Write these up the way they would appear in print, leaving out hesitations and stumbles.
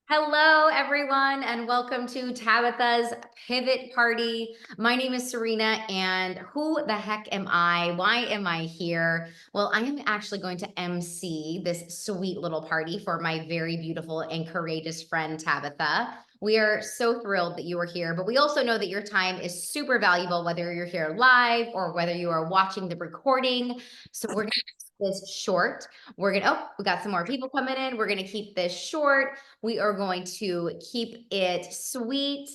Hello, everyone, and welcome to Tabitha's Pivot Party. My name is Serena, and who the heck am I? Why am I here? Well, I am actually going to MC this sweet little party for my very beautiful and courageous friend, Tabitha. We are so thrilled that you are here, but we also know that your time is super valuable, whether you're here live or whether you are watching the recording. So we're going to keep this short. We got some more people coming in. We're going to keep this short. We are going to keep it sweet.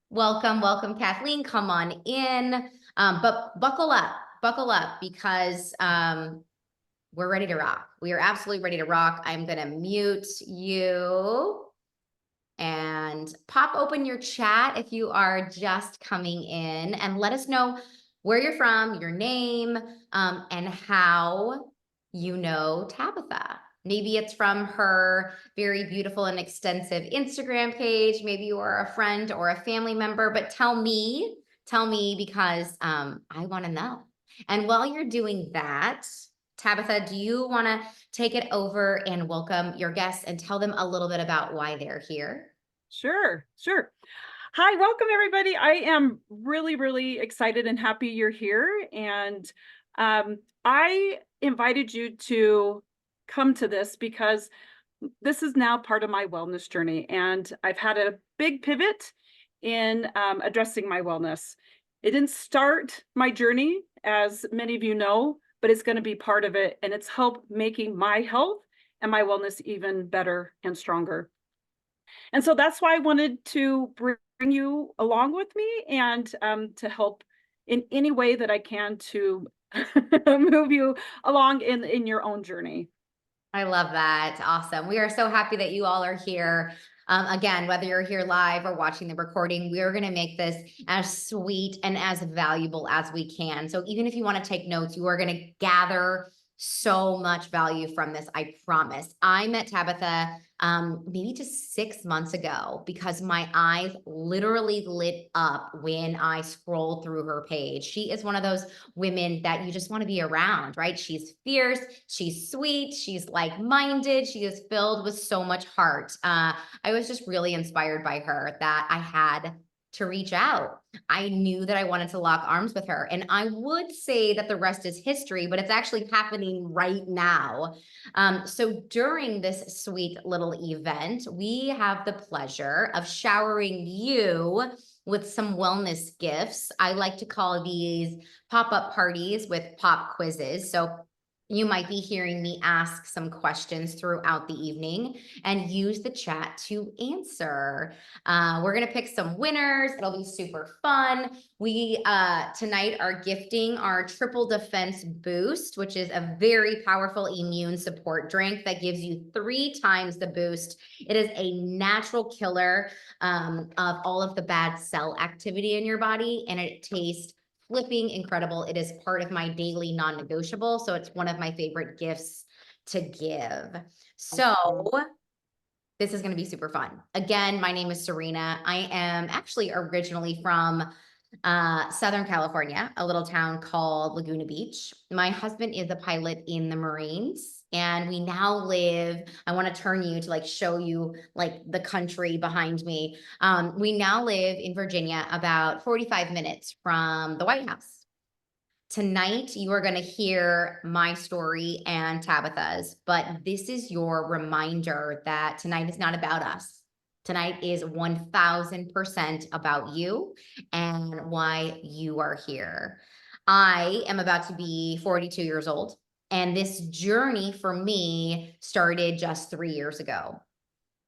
Welcome, welcome, Kathleen. Come on in. But buckle up because we're ready to rock. We are absolutely ready to rock. I'm going to mute you and pop open your chat if you are just coming in and let us know where you're from, your name, and how you know Tabitha. Maybe it's from her very beautiful and extensive Instagram page. Maybe you are a friend or a family member, but tell me because I want to know. And while you're doing that, Tabitha, do you want to take it over and welcome your guests and tell them a little bit about why they're here? Sure. Hi, welcome everybody. I am really excited and happy you're here. And I invited you to come to this because this is now part of my wellness journey. And I've had a big pivot in addressing my wellness. It didn't start my journey, as many of you know, but it's going to be part of it. And it's helped making my health and my wellness even better and stronger. And so that's why I wanted to bring you along with me and to help in any way that I can to move you along in your own journey. I love that. Awesome. We are so happy that you all are here. Again, whether you're here live or watching the recording, we are going to make this as sweet and as valuable as we can. So even if you want to take notes, you are going to gather so much value from this. I promise. I met Tabitha maybe just 6 months ago because my eyes literally lit up when I scrolled through her page. She is one of those women that you just want to be around, right? She's fierce, she's sweet, she's like-minded, she is filled with so much heart. I was just really inspired by her that I had to reach out. I knew that I wanted to lock arms with her. And I would say that the rest is history, but it's actually happening right now. So during this sweet little event, we have the pleasure of showering you with some wellness gifts. I like to call these pop-up parties with pop quizzes. So you might be hearing me ask some questions throughout the evening and use the chat to answer. We're going to pick some winners. It'll be super fun. We tonight are gifting our Triple Defense Boost, which is a very powerful immune support drink that gives you 3 times the boost. It is a natural killer of all of the bad cell activity in your body, and it tastes flipping incredible. It is part of my daily non-negotiable, so it's one of my favorite gifts to give. So this is going to be super fun. Again, my name is Serena. I am actually originally from Southern California, a little town called Laguna Beach. My husband is a pilot in the Marines, and we now live. I want to turn you to like show you like the country behind me. We now live in Virginia, about 45 minutes from the White House. Tonight, you are going to hear my story and Tabitha's, but this is your reminder that tonight is not about us. Tonight is 1000% about you and why you are here. I am about to be 42 years old, and this journey for me started just 3 years ago.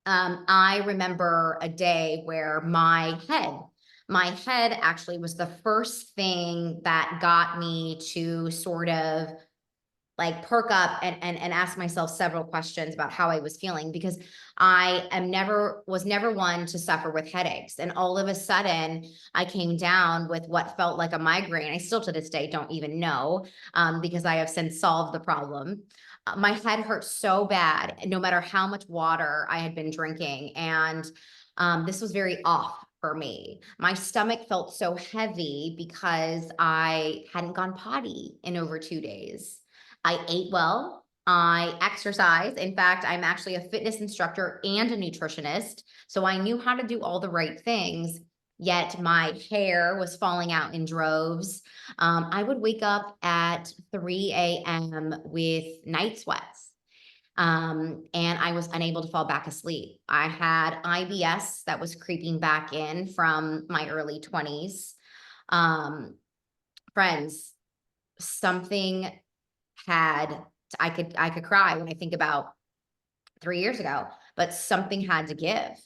I remember a day where my head actually was the first thing that got me to sort of like perk up and ask myself several questions about how I was feeling, because was never one to suffer with headaches. And all of a sudden I came down with what felt like a migraine. I still to this day don't even know, because I have since solved the problem. My head hurt so bad, no matter how much water I had been drinking. And this was very off for me. My stomach felt so heavy because I hadn't gone potty in over 2 days. I ate well. I exercise. In fact, I'm actually a fitness instructor and a nutritionist. So I knew how to do all the right things, yet my hair was falling out in droves. I would wake up at 3 a.m. with night sweats. And I was unable to fall back asleep. I had IBS that was creeping back in from my early 20s. Um, Friends, something had, I could cry when I think about 3 years ago, but something had to give.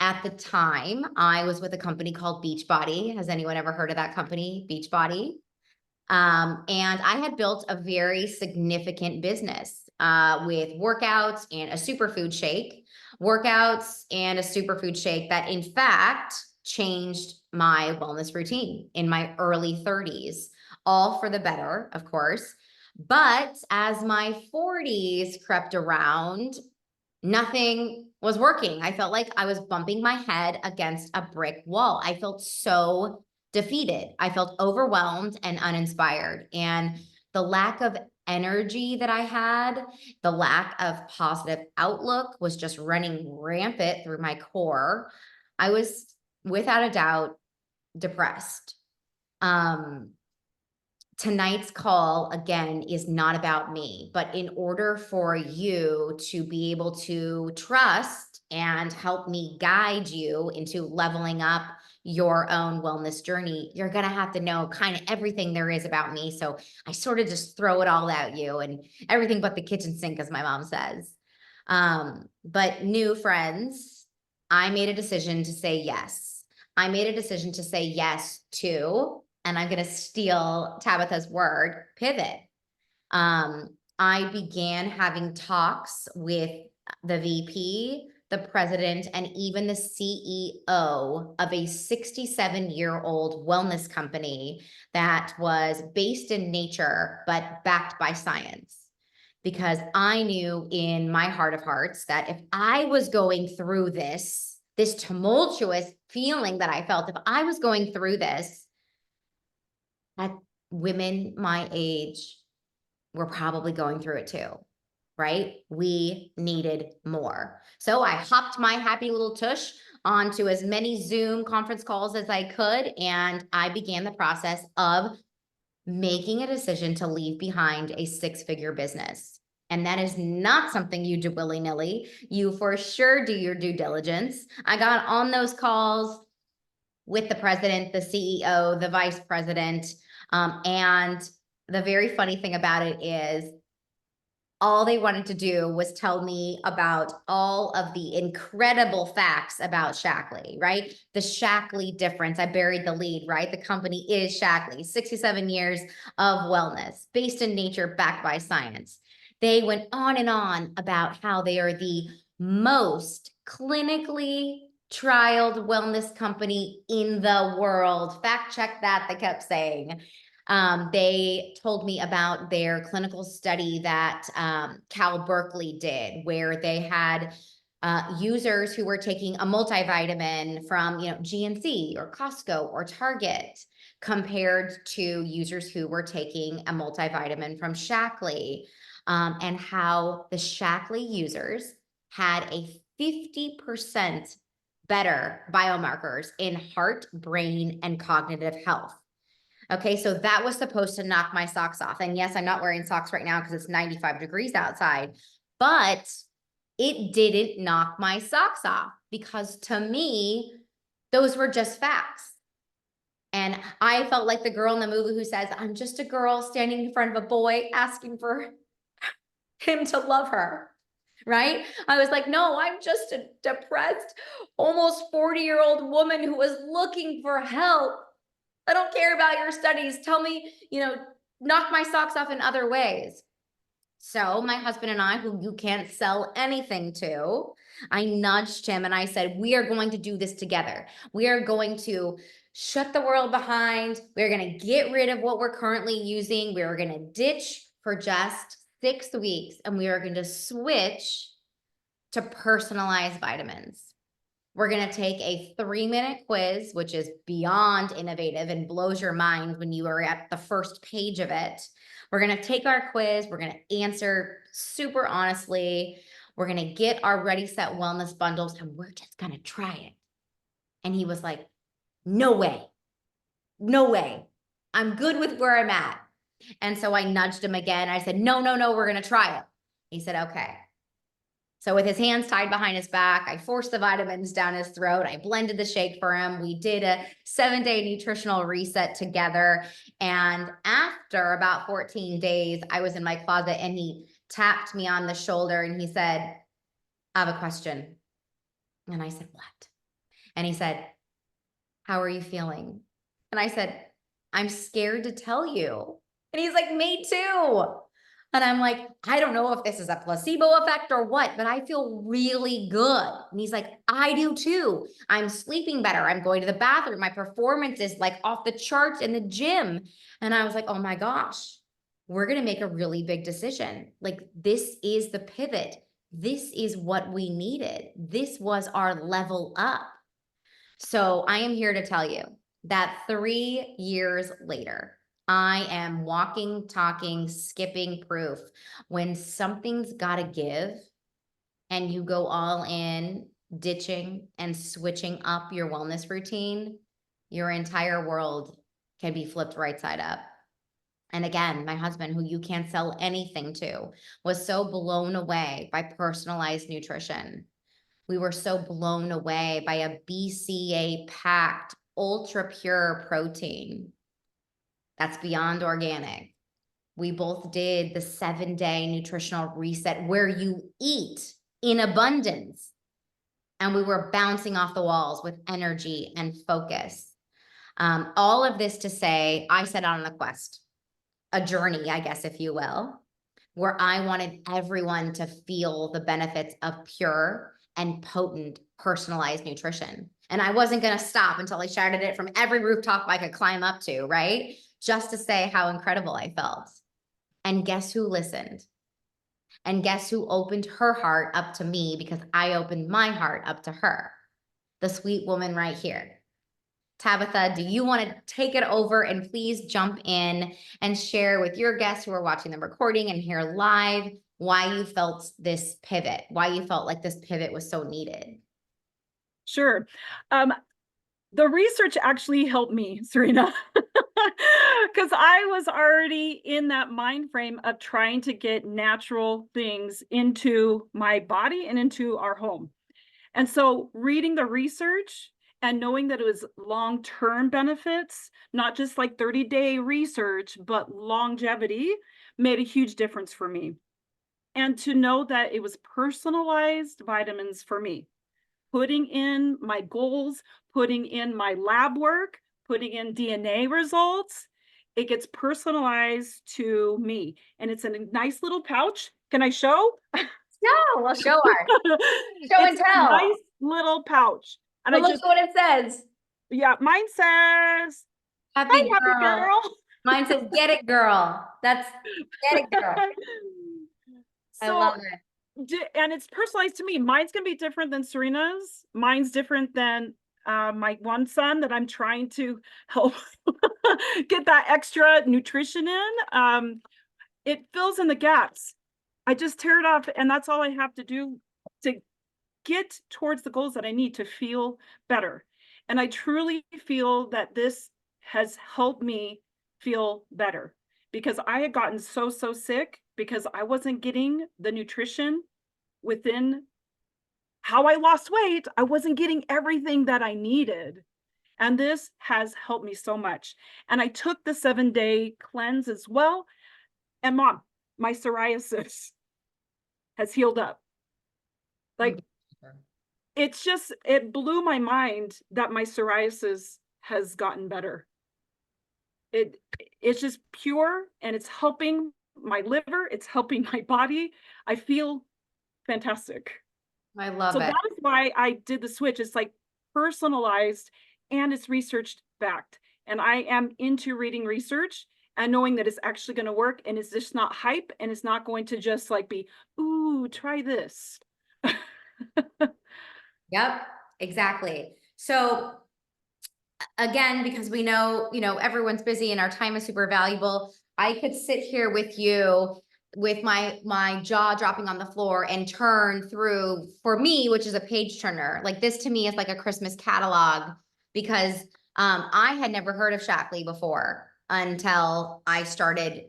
At the time, I was with a company called Beachbody. Has anyone ever heard of that company, Beachbody? And I had built a very significant business with workouts and a superfood shake that, in fact, changed my wellness routine in my early 30s, all for the better, of course. But as my 40s crept around, nothing was working. I felt like I was bumping my head against a brick wall. I felt so defeated. I felt overwhelmed and uninspired. And the lack of energy that I had, the lack of positive outlook was just running rampant through my core. I was, without a doubt, depressed. Um, Tonight's call, again, is not about me, but in order for you to be able to trust and help me guide you into leveling up your own wellness journey, you're going to have to know kind of everything there is about me. So I sort of just throw it all at you and everything but the kitchen sink, as my mom says. But new friends, I made a decision to say yes. I made a decision to say yes to, and I'm going to steal Tabitha's word, pivot. I began having talks with the VP, the president, and even the CEO of a 67-year-old wellness company that was based in nature, but backed by science. Because I knew in my heart of hearts that if I was going through this tumultuous feeling that I felt, if I was going through this, that women my age were probably going through it too, right? We needed more. So I hopped my happy little tush onto as many Zoom conference calls as I could, and I began the process of making a decision to leave behind a six-figure business. And that is not something you do willy-nilly. You for sure do your due diligence. I got on those calls with the president, the CEO, the vice president. And the very funny thing about it is all they wanted to do was tell me about all of the incredible facts about Shackley, right? The Shackley difference. I buried the lead, right? The company is Shackley, 67 years of wellness, based in nature, backed by science. They went on and on about how they are the most clinically trialed wellness company in the world. Fact check that, they kept saying. They told me about their clinical study that Cal Berkeley did, where they had users who were taking a multivitamin from, GNC or Costco or Target, compared to users who were taking a multivitamin from Shackley, and how the Shackley users had a 50% better biomarkers in heart, brain, and cognitive health. Okay, so that was supposed to knock my socks off. And yes, I'm not wearing socks right now because it's 95 degrees outside, but it didn't knock my socks off, because to me, those were just facts. And I felt like the girl in the movie who says, I'm just a girl standing in front of a boy asking for him to love her, right? I was like, no, I'm just a depressed, almost 40-year-old woman who was looking for help. I don't care about your studies. Tell me, knock my socks off in other ways. So my husband and I, who you can't sell anything to, I nudged him and I said, we are going to do this together. We are going to shut the world behind. We're going to get rid of what we're currently using. We are going to ditch for just 6 weeks, and we are going to switch to personalized vitamins. We're going to take a 3-minute quiz, which is beyond innovative and blows your mind when you are at the first page of it. We're going to take our quiz. We're going to answer super honestly, we're going to get our Ready Set Wellness bundles and we're just going to try it. And he was like, no way, no way. I'm good with where I'm at. And so I nudged him again. I said, no, no, no, we're going to try it. He said, okay. So with his hands tied behind his back, I forced the vitamins down his throat. I blended the shake for him. We did a 7-day nutritional reset together. And after about 14 days, I was in my closet and he tapped me on the shoulder and he said, I have a question. And I said, what? And he said, how are you feeling? And I said, I'm scared to tell you. And he's like, me too. And I'm like, I don't know if this is a placebo effect or what, but I feel really good. And he's like, I do too. I'm sleeping better. I'm going to the bathroom. My performance is like off the charts in the gym. And I was like, oh my gosh, we're going to make a really big decision. Like, this is the pivot. This is what we needed. This was our level up. So I am here to tell you that 3 years later, I am walking, talking, skipping proof. When something's got to give and you go all in, ditching and switching up your wellness routine, your entire world can be flipped right side up. And again, my husband, who you can't sell anything to, was so blown away by personalized nutrition. We were so blown away by a BCA packed, ultra pure protein that's beyond organic. We both did the 7-day nutritional reset where you eat in abundance. And we were bouncing off the walls with energy and focus. All of this to say, I set out on a quest, a journey, I guess, if you will, where I wanted everyone to feel the benefits of pure and potent personalized nutrition. And I wasn't going to stop until I shouted it from every rooftop I could climb up to, right? Just to say how incredible I felt. And guess who listened? And guess who opened her heart up to me because I opened my heart up to her? The sweet woman right here. Tabitha, do you want to take it over and please jump in and share with your guests who are watching the recording and here live why you felt this pivot, why you felt like this pivot was so needed? Sure. The research actually helped me, Serena, because I was already in that mind frame of trying to get natural things into my body and into our home. And so reading the research and knowing that it was long-term benefits, not just like 30-day research, but longevity, made a huge difference for me. And to know that it was personalized vitamins for me, putting in my goals, putting in my lab work, putting in DNA results, it gets personalized to me. And it's in a nice little pouch. Can I show? No, we'll show our show and It's a tell. nice little pouch. And But I look just, at what it says. yeah, mine says, Happy hi, happy girl. girl. Mine says, get it, girl. That's get it, girl. I So, love it. and it's personalized to me. Mine's gonna be different than Serena's. Mine's different than my one son that I'm trying to help get that extra nutrition in. It fills in the gaps. I just tear it off, and that's all I have to do to get towards the goals that I need to feel better. And I truly feel that this has helped me feel better because I had gotten so sick because I wasn't getting the nutrition within how I lost weight. I wasn't getting everything that I needed. And this has helped me so much. And I took the 7-day cleanse as well. And mom, my psoriasis has healed up. Like, it's just, it blew my mind that my psoriasis has gotten better. It's just pure and it's helping my liver. It's helping my body. I feel fantastic. I love So it. that is why I did the switch. It's like personalized and it's research backed. And I am into reading research and knowing that it's actually going to work and it's just not hype and it's not going to just like be, ooh, try this. Yep, exactly. So again, because we know, everyone's busy and our time is super valuable, I could sit here with you with my jaw dropping on the floor and turn through, for me, which is a page turner. Like this to me is like a Christmas catalog, because I had never heard of Shackley before until I started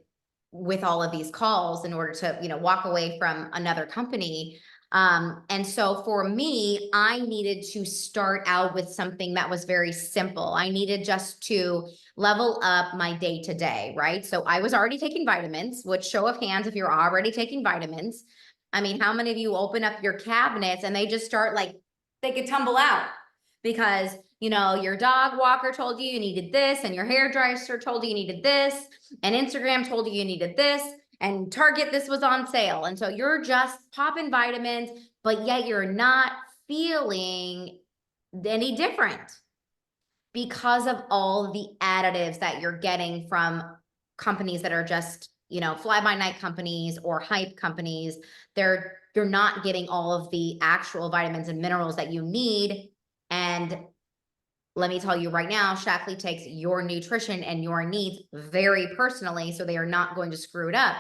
with all of these calls in order to, walk away from another company. And so for me, I needed to start out with something that was very simple. I needed just to level up my day to day, right? So I was already taking vitamins, which, show of hands, if you're already taking vitamins. I mean, how many of you open up your cabinets and they just start like, they could tumble out because, your dog walker told you needed this, and your hairdresser told you needed this, and Instagram told you needed this, and Target, this was on sale. And so you're just popping vitamins, but yet you're not feeling any different because of all the additives that you're getting from companies that are just, fly by night companies or hype companies. You're not getting all of the actual vitamins and minerals that you need. And let me tell you right now, Shackley takes your nutrition and your needs very personally, so they are not going to screw it up.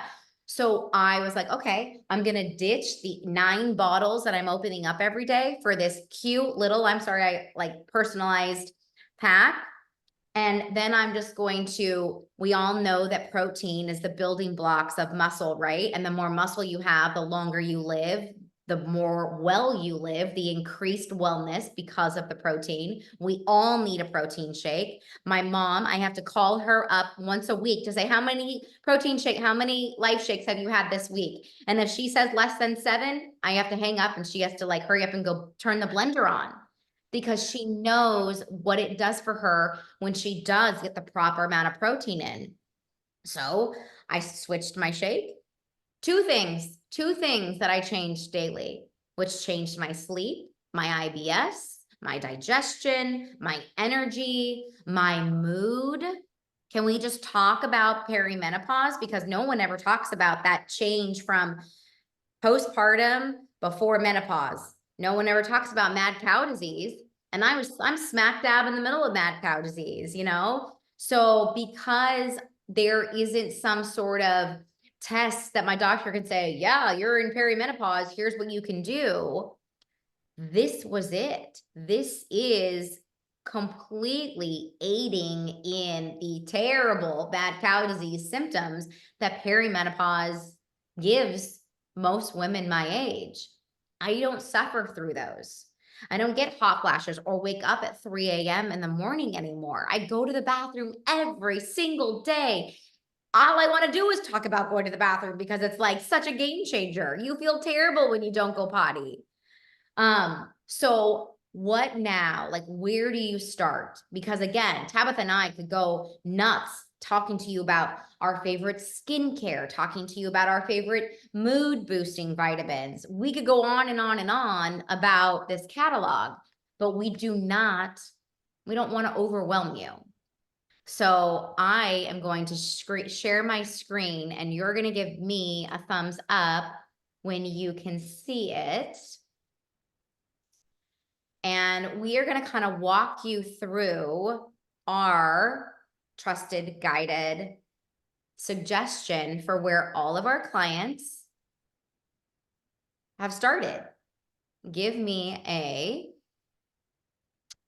So I was like, okay, I'm going to ditch the 9 bottles that I'm opening up every day for this cute little, personalized pack. And then I'm just going to, we all know that protein is the building blocks of muscle, right? And the more muscle you have, the longer you live, the more well you live, the increased wellness because of the protein. We all need a protein shake. My mom, I have to call her up once a week to say, how many life shakes have you had this week? And if she says less than 7, I have to hang up and she has to hurry up and go turn the blender on, because she knows what it does for her when she does get the proper amount of protein in. So I switched my shake. Two things that I changed daily, which changed my sleep, my IBS, my digestion, my energy, my mood. Can we just talk about perimenopause? Because no one ever talks about that change from postpartum before menopause. No one ever talks about mad cow disease. And I'm smack dab in the middle of mad cow disease, So because there isn't some sort of test that my doctor can say, yeah, you're in perimenopause, here's what you can do. This was it. This is completely aiding in the terrible bad cow disease symptoms that perimenopause gives most women my age. I don't suffer through those. I don't get hot flashes or wake up at 3 a.m. in the morning anymore. I go to the bathroom every single day. All I want to do is talk about going to the bathroom because it's like such a game changer. You feel terrible when you don't go potty. So what now? Where do you start? Because again, Tabitha and I could go nuts talking to you about our favorite skincare, talking to you about our favorite mood boosting vitamins. We could go on and on and on about this catalog, but we don't want to overwhelm you. So I am going to share my screen, and you're going to give me a thumbs up when you can see it. And we are going to kind of walk you through our trusted, guided suggestion for where all of our clients have started. Give me a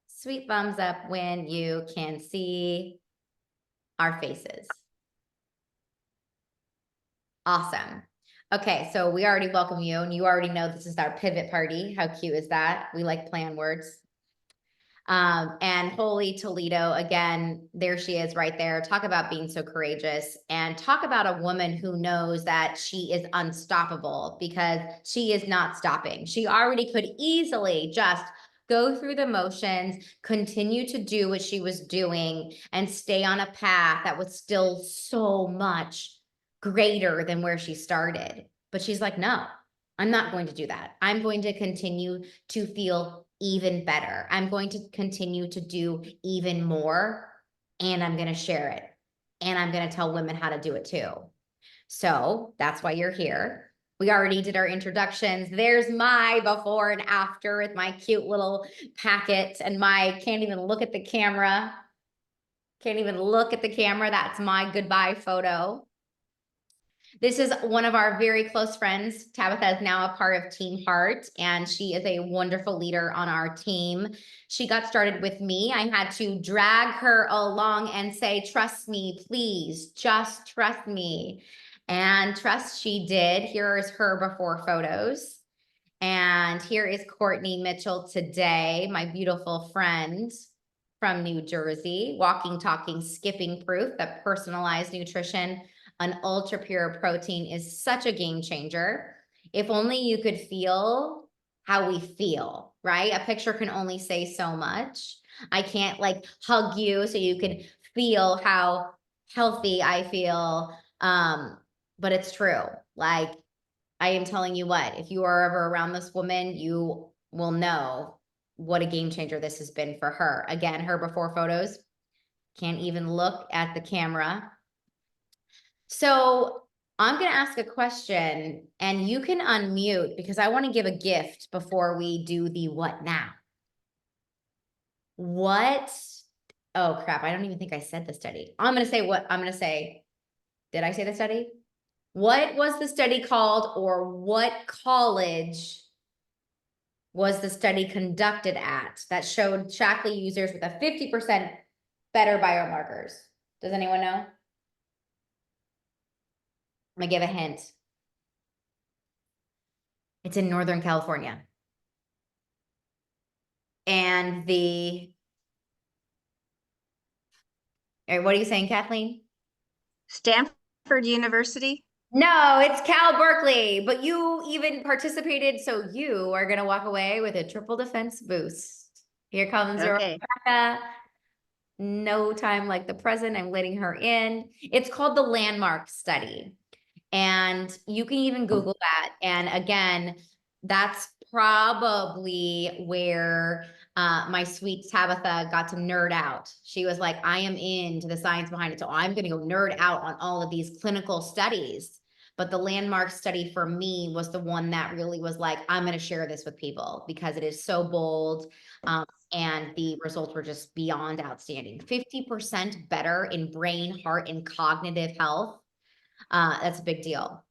sweet thumbs up when you can see our faces. Awesome. Okay, so we already welcome you, and you already know this is our pivot party. How cute is that? We like plan words. And holy Toledo, again, there she is right there. Talk about being so courageous, and talk about a woman who knows that she is unstoppable, because she is not stopping. She already could easily just go through the motions, continue to do what she was doing, and stay on a path that was still so much greater than where she started. But she's like, no, I'm not going to do that. I'm going to continue to feel even better. I'm going to continue to do even more, and I'm going to share it. And I'm going to tell women how to do it too. So that's why you're here. We already did our introductions. There's my before and after with my cute little packet, and my can't even look at the camera. Can't even look at the camera. That's my goodbye photo. This is one of our very close friends. Tabitha is now a part of Team Heart, and she is a wonderful leader on our team. She got started with me. I had to drag her along and say, trust me, please, just trust me. And trust she did. Here is her before photos. And here is Courtney Mitchell today, my beautiful friend from New Jersey, walking, talking, skipping proof that personalized nutrition, an ultra pure protein is such a game changer. If only you could feel how we feel, right? A picture can only say so much. I can't like hug you so you can feel how healthy I feel. But it's true. Like, I am telling you what, if you are ever around this woman, you will know what a game changer this has been for her. Again, her before photos, can't even look at the camera. So I'm going to ask a question and you can unmute because I want to give a gift before we do the what now. What? Oh crap. I don't even think I said the study. I'm going to say what I'm going to say. Did I say the study? What was the study called, or what college was the study conducted at that showed Shaklee users with a 50% better biomarkers? Does anyone know? I'm gonna give a hint. It's in Northern California. And what are you saying, Kathleen? Stanford University? No, it's Cal Berkeley, but you even participated, so you are gonna walk away with a triple defense boost. Here comes Okay. Rebecca. No time like the present. I'm letting her in. It's called the Landmark Study. And you can even Google that. And again, that's probably where my sweet Tabitha got to nerd out. She was like, I am into the science behind it. So I'm going to go nerd out on all of these clinical studies. But the Landmark Study for me was the one that really was like, I'm going to share this with people because it is so bold. And the results were just beyond outstanding. 50% better in brain, heart, and cognitive health. That's a big deal.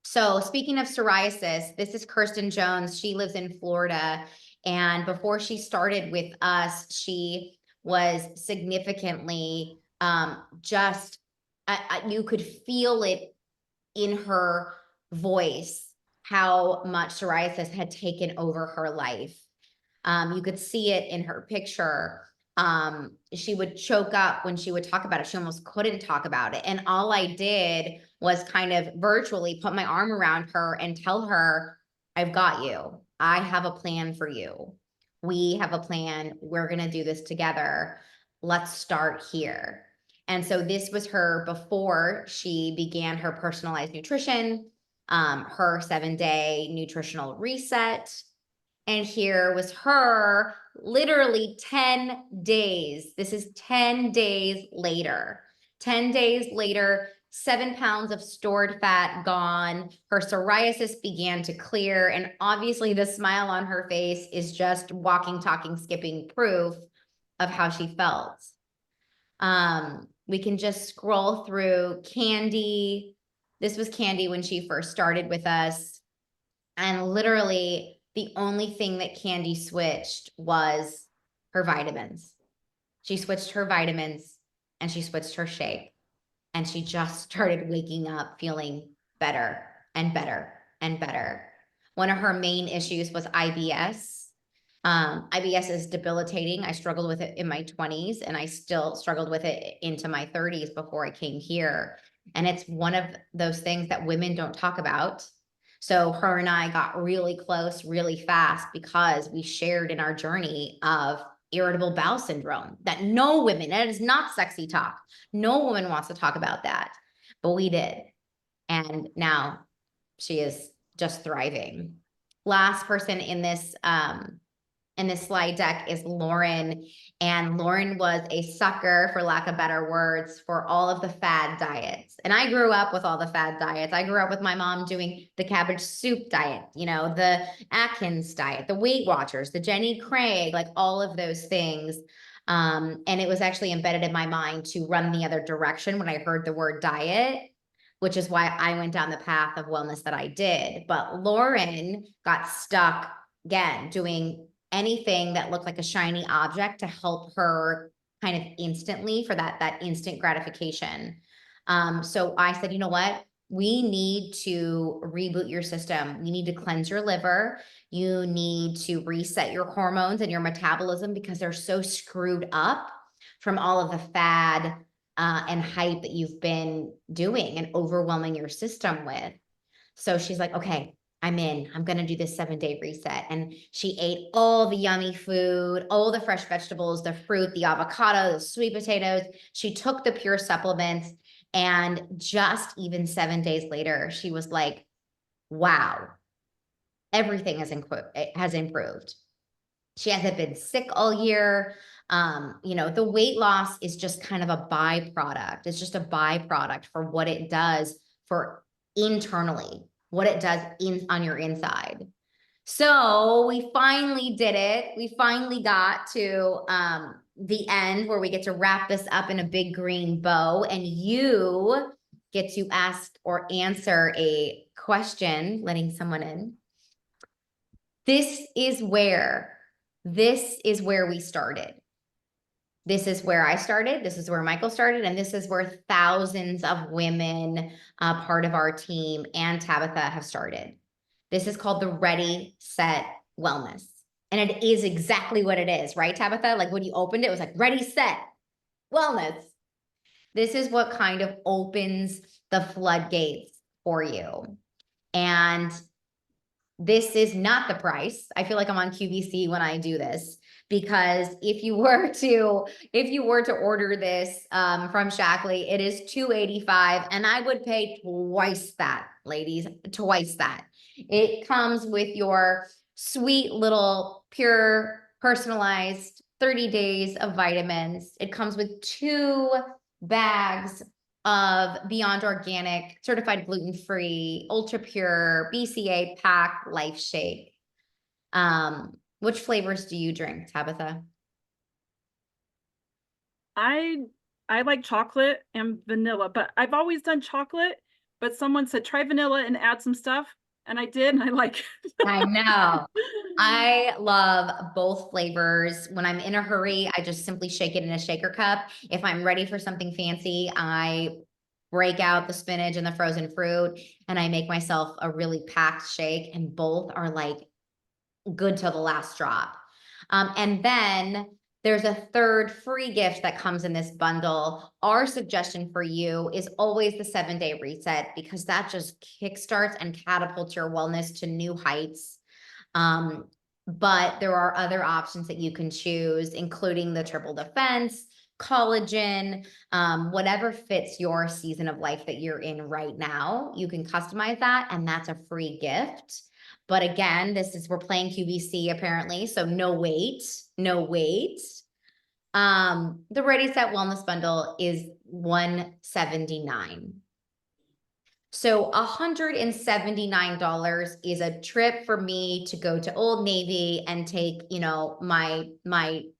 So speaking of psoriasis, this is Kirsten Jones. She lives in Florida. And before she started with us, she was significantly just, you could feel it in her voice, how much psoriasis had taken over her life. You could see it in her picture. She would choke up when she would talk about it. She almost couldn't talk about it. And all I did was kind of virtually put my arm around her and tell her, I've got you. I have a plan for you. We have a plan. We're going to do this together. Let's start here. And so this was her before she began her personalized nutrition, her 7-day nutritional reset. And here was her literally 10 days. This is 10 days later. 10 days later, 7 pounds of stored fat gone. Her psoriasis began to clear. And obviously the smile on her face is just walking, talking, skipping proof of how she felt. We can just scroll through Candy. This was Candy when she first started with us. And literally the only thing that Candy switched was her vitamins. She switched her vitamins and she switched her shake. And she just started waking up feeling better and better and better. One of her main issues was IBS. IBS is debilitating. I struggled with it in my 20s and I still struggled with it into my 30s before I came here. And it's one of those things that women don't talk about. So her and I got really close really fast because we shared in our journey of irritable bowel syndrome that no women, and it is not sexy talk. No woman wants to talk about that, but we did. And now she is just thriving. Last person in this slide deck is Lauren. And Lauren was a sucker, for lack of better words, for all of the fad diets. And I grew up with all the fad diets. I grew up with my mom doing the cabbage soup diet, you know, the Atkins diet, the Weight Watchers, the Jenny Craig, like all of those things. And it was actually embedded in my mind to run the other direction when I heard the word diet. which is why I went down the path of wellness that I did. But Lauren got stuck again, doing anything that looked like a shiny object to help her kind of instantly for that instant gratification. So I said, you know what? We need to reboot your system. You need to cleanse your liver. You need to reset your hormones and your metabolism because they're so screwed up from all of the fad and hype that you've been doing and overwhelming your system with. So she's like, okay, I'm in. I'm going to do this 7-day reset. And she ate all the yummy food, all the fresh vegetables, the fruit, the avocado, the sweet potatoes. She took the pure supplements. And just even 7 days later, she was like, wow, everything has improved. She hasn't been sick all year. The weight loss is just kind of a byproduct. It's just a byproduct for what it does for internally, what it does on your inside. So we finally did it. We finally got to the end where we get to wrap this up in a big green bow, and you get to ask or answer a question, letting someone in. This is where we started. This is where I started. This is where Michael started. And this is where thousands of women, part of our team, and Tabitha have started. This is called the Ready, Set, Wellness. And it is exactly what it is, right, Tabitha? Like when you opened it, it was like Ready, Set, Wellness. This is what kind of opens the floodgates for you. And this is not the price. I feel like I'm on QVC when I do this, because if you were to order this from Shackley, it is $285, and I would pay twice that, ladies, twice that. It comes with your sweet little pure personalized 30 days of vitamins. It comes with 2 bags of Beyond Organic, certified gluten-free, ultra pure, BCA pack life shake. Which flavors do you drink, Tabitha? I like chocolate and vanilla, but I've always done chocolate, but someone said try vanilla and add some stuff. And I did, and I like it. I know. I love both flavors. When I'm in a hurry, I just simply shake it in a shaker cup. If I'm ready for something fancy, I break out the spinach and the frozen fruit, and I make myself a really packed shake, and both are like good till the last drop. And then there's a third free gift that comes in this bundle. Our suggestion for you is always the 7-day reset, because that just kickstarts and catapults your wellness to new heights. But there are other options that you can choose, including the triple defense, collagen, whatever fits your season of life that you're in right now. You can customize that, and that's a free gift. But again, we're playing QVC apparently, so no wait. The Ready Set Wellness Bundle is $179. So $179 is a trip for me to go to Old Navy and take, my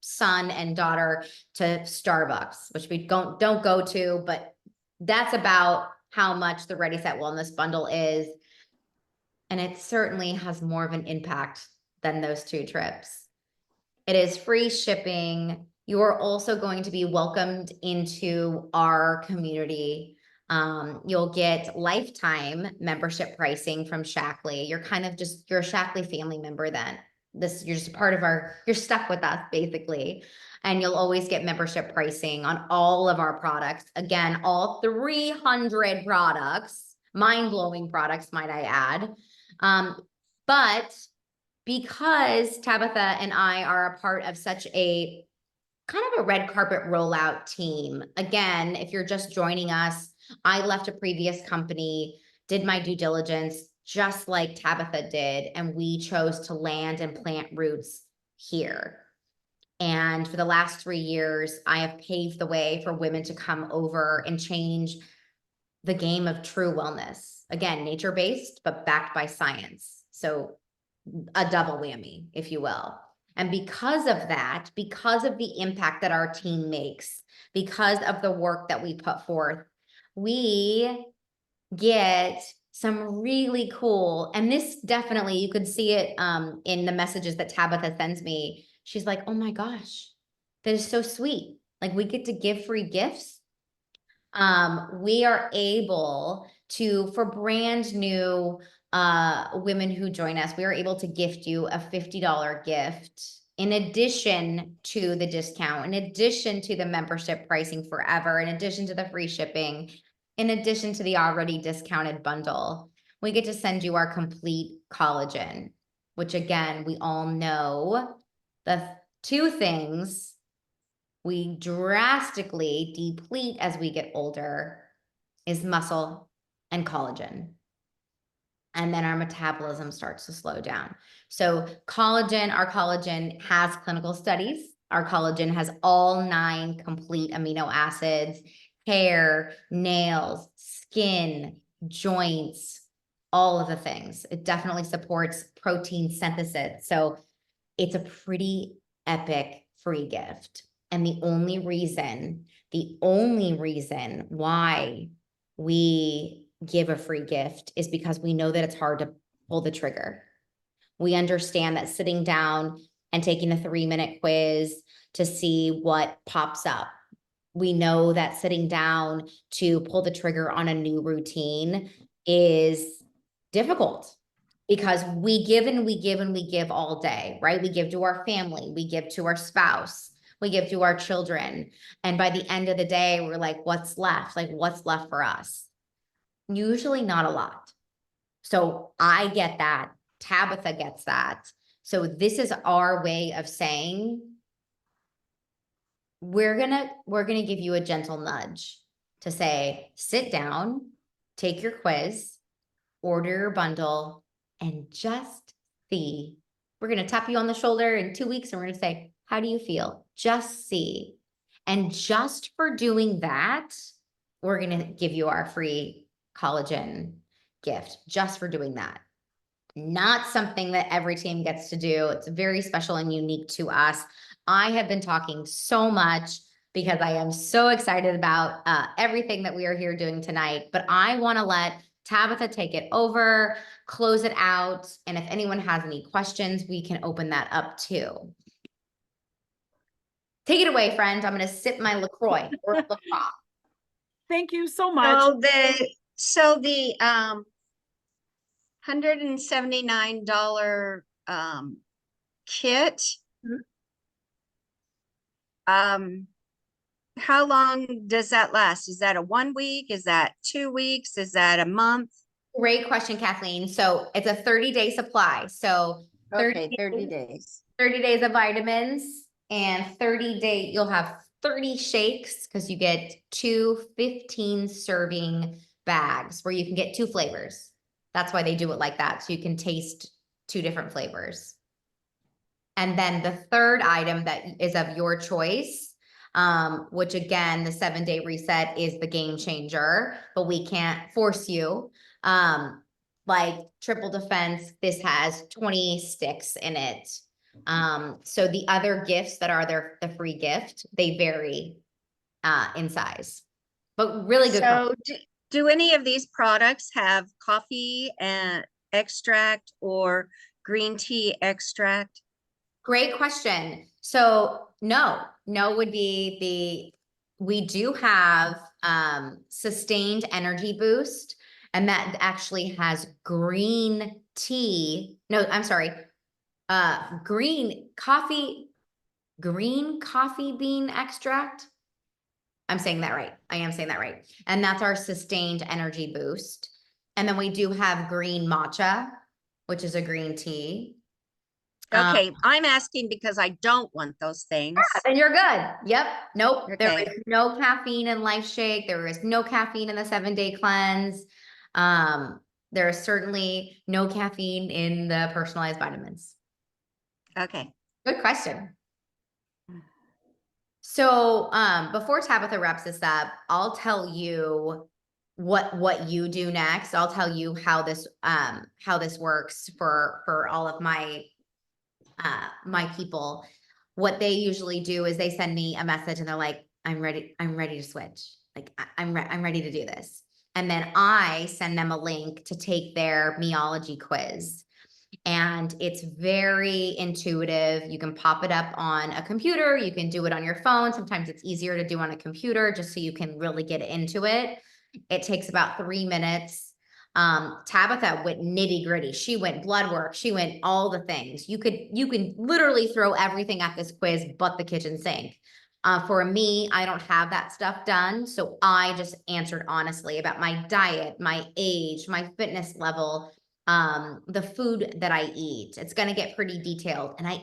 son and daughter to Starbucks, which we don't go to, but that's about how much the Ready Set Wellness Bundle is. And it certainly has more of an impact than those 2 trips. It is free shipping. You are also going to be welcomed into our community. You'll get lifetime membership pricing from Shackley. You're kind of you're a Shackley family member then. You're just part of you're stuck with us basically. And you'll always get membership pricing on all of our products. Again, all 300 products, mind-blowing products, might I add. But because Tabitha and I are a part of such a kind of a red carpet rollout team, again, if you're just joining us, I left a previous company, did my due diligence, just like Tabitha did, and we chose to land and plant roots here. And for the last 3 years, I have paved the way for women to come over and change the game of true wellness. Again, nature-based, but backed by science. So a double whammy, if you will. And because of that, because of the impact that our team makes, because of the work that we put forth, we get some really cool, and this definitely, you could see it in the messages that Tabitha sends me. She's like, oh my gosh, that is so sweet. Like, we get to give free gifts. We are able to, for brand new women who join us, we are able to gift you a $50 gift in addition to the discount, in addition to the membership pricing forever, in addition to the free shipping, in addition to the already discounted bundle. We get to send you our complete collagen, which again, we all know the two things we drastically deplete as we get older is muscle and collagen. And then our metabolism starts to slow down. So collagen, our collagen has clinical studies. Our collagen has all 9 complete amino acids, hair, nails, skin, joints, all of the things. It definitely supports protein synthesis. So it's a pretty epic free gift. And the only reason why we give a free gift is because we know that it's hard to pull the trigger. We understand that sitting down and taking a 3-minute quiz to see what pops up. We know that sitting down to pull the trigger on a new routine is difficult because we give and we give and we give all day, right? We give to our family, we give to our spouse, we give to our children. And by the end of the day, we're like, what's left? Like, what's left for us? Usually not a lot. So I get that. Tabitha gets that. So this is our way of saying, we're gonna give you a gentle nudge to say, sit down, take your quiz, order your bundle, and just see. We're gonna tap you on the shoulder in 2 weeks and we're gonna say, how do you feel? Just see. And just for doing that, we're gonna give you our free collagen gift, just for doing that. Not something that every team gets to do. It's very special and unique to us. I have been talking so much because I am so excited about everything that we are here doing tonight, but I want to let Tabitha take it over, close it out. And if anyone has any questions, we can open that up too. Take it away, friend. I'm going to sip my LaCroix or LaCroix. Thank you so much. So the $179 kit. How long does that last? Is that a 1 week? Is that 2 weeks? Is that a month? Great question, Kathleen. So it's a 30-day supply. So 30 days. 30 days of vitamins and 30-day, you'll have 30 shakes because you get 2 15-serving bags where you can get 2 flavors. That's why they do it like that. So you can taste 2 different flavors. And then the third item that is of your choice, which again, the 7-day reset is the game changer, but we can't force you. Like triple defense, this has 20 sticks in it. So the other gifts that are the free gift, they vary in size, but really good. So do any of these products have coffee and extract or green tea extract? Great question. So no would be we do have sustained energy boost, and that actually has green tea. No, I'm sorry. Green coffee bean extract. I'm saying that right. I am saying that right. And that's our sustained energy boost. And then we do have green matcha, which is a green tea. Okay, I'm asking because I don't want those things. Yeah, then you're good. Yep. Nope. Okay. There is no caffeine in Life Shake. There is no caffeine in the 7-day cleanse. There is certainly no caffeine in the personalized vitamins. Okay. Good question. So before Tabitha wraps this up, I'll tell you what you do next. I'll tell you how this works for all of my people. What they usually do is they send me a message and they're like, I'm ready to switch. Like I'm ready to do this. And then I send them a link to take their meology quiz. And it's very intuitive. You can pop it up on a computer. You can do it on your phone. Sometimes it's easier to do on a computer just so you can really get into it. It takes about 3 minutes. Tabitha went nitty gritty. She went blood work. She went all the things. You can literally throw everything at this quiz but the kitchen sink. For me, I don't have that stuff done. So I just answered honestly about my diet, my age, my fitness level, the food that I eat. It's going to get pretty detailed. And I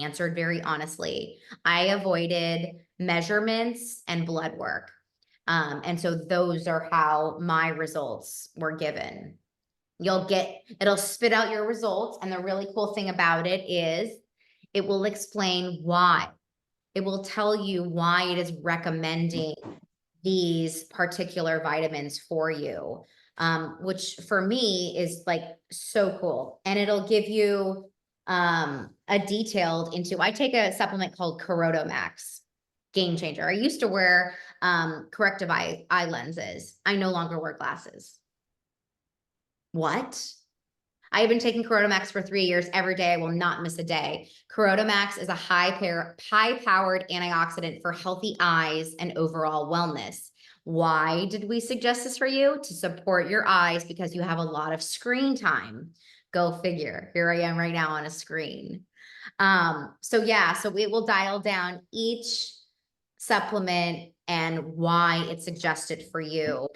answered very honestly. I avoided measurements and blood work. And so those are how my results were given. It'll spit out your results. And the really cool thing about it is it will explain why. It will tell you why it is recommending these particular vitamins for you, which for me is like so cool. And it'll give you a detailed into, I take a supplement called Coroto Max, game changer. I used to wear corrective eye lenses. I no longer wear glasses. What? I have been taking Coroto Max for 3 years. Every day, I will not miss a day. Coroto Max is a high-powered antioxidant for healthy eyes and overall wellness. Why did we suggest this for you? To support your eyes because you have a lot of screen time. Go figure. Here I am right now on a screen. So it will dial down each supplement and why it's suggested for you.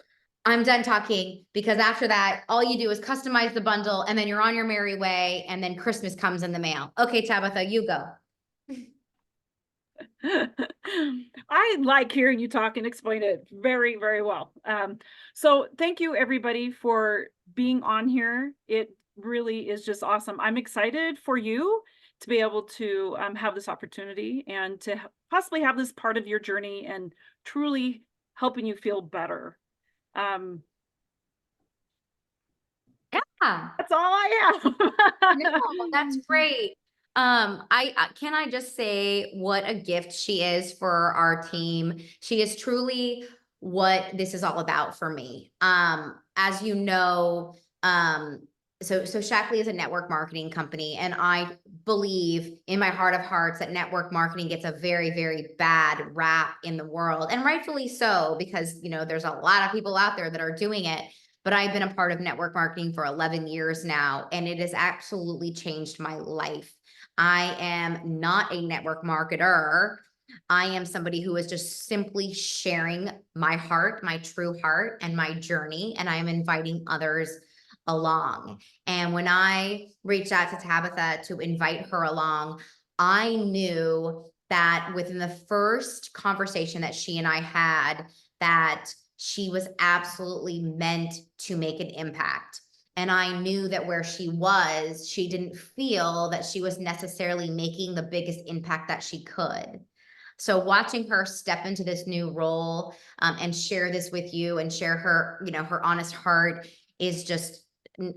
I'm done talking because after that, all you do is customize the bundle and then you're on your merry way and then Christmas comes in the mail. Okay, Tabitha, you go. I like hearing you talk and explain it very, very well. So thank you everybody for being on here. It really is just awesome. I'm excited for you to be able to have this opportunity and to possibly have this part of your journey and truly helping you feel better. Yeah. That's all I have. No, that's great. Can I just say what a gift she is for our team. She is truly what this is all about for me. As you know, so Shackley is a network marketing company, and I believe in my heart of hearts that network marketing gets a very, very bad rap in the world, and rightfully so, because there's a lot of people out there that are doing it. But I've been a part of network marketing for 11 years now, and it has absolutely changed my life. I am not a network marketer. I am somebody who is just simply sharing my heart, my true heart, and my journey, and I am inviting others along. And when I reached out to Tabitha to invite her along, I knew that within the first conversation that she and I had, that she was absolutely meant to make an impact. And I knew that where she was, she didn't feel that she was necessarily making the biggest impact that she could. So watching her step into this new role and share this with you and share her, her honest heart is just,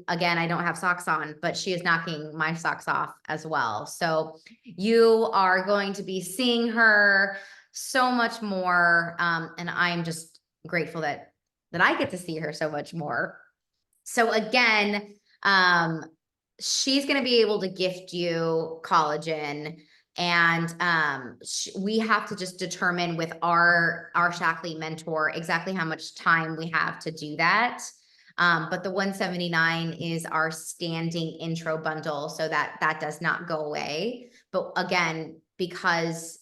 again, I don't have socks on, but she is knocking my socks off as well. So you are going to be seeing her so much more. And I'm just grateful that I get to see her so much more. So again, she's going to be able to gift you collagen, and we have to just determine with our Shackley mentor exactly how much time we have to do that. But the $179 is our standing intro bundle, so that does not go away. But again, because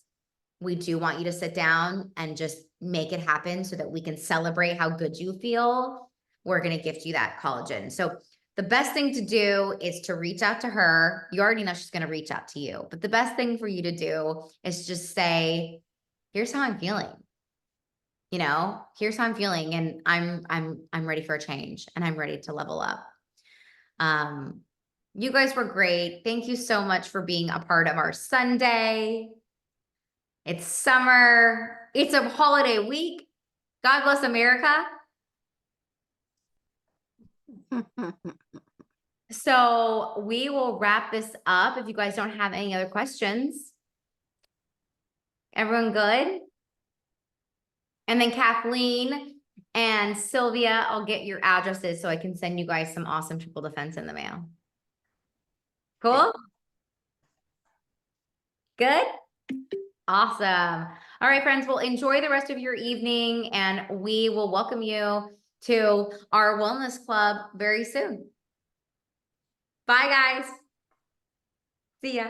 we do want you to sit down and just make it happen so that we can celebrate how good you feel, we're going to gift you that collagen. So the best thing to do is to reach out to her. You already know she's going to reach out to you, but the best thing for you to do is just say, here's how I'm feeling. Here's how I'm feeling, and I'm ready for a change, and I'm ready to level up. You guys were great. Thank you so much for being a part of our Sunday. It's summer. It's a holiday week. God bless America. So we will wrap this up if you guys don't have any other questions. Everyone good? And then Kathleen, And Sylvia, I'll get your addresses so I can send you guys some awesome triple defense in the mail. Cool? Good? Awesome. All right, friends, well, enjoy the rest of your evening, and we will welcome you to our wellness club very soon. Bye, guys. See ya.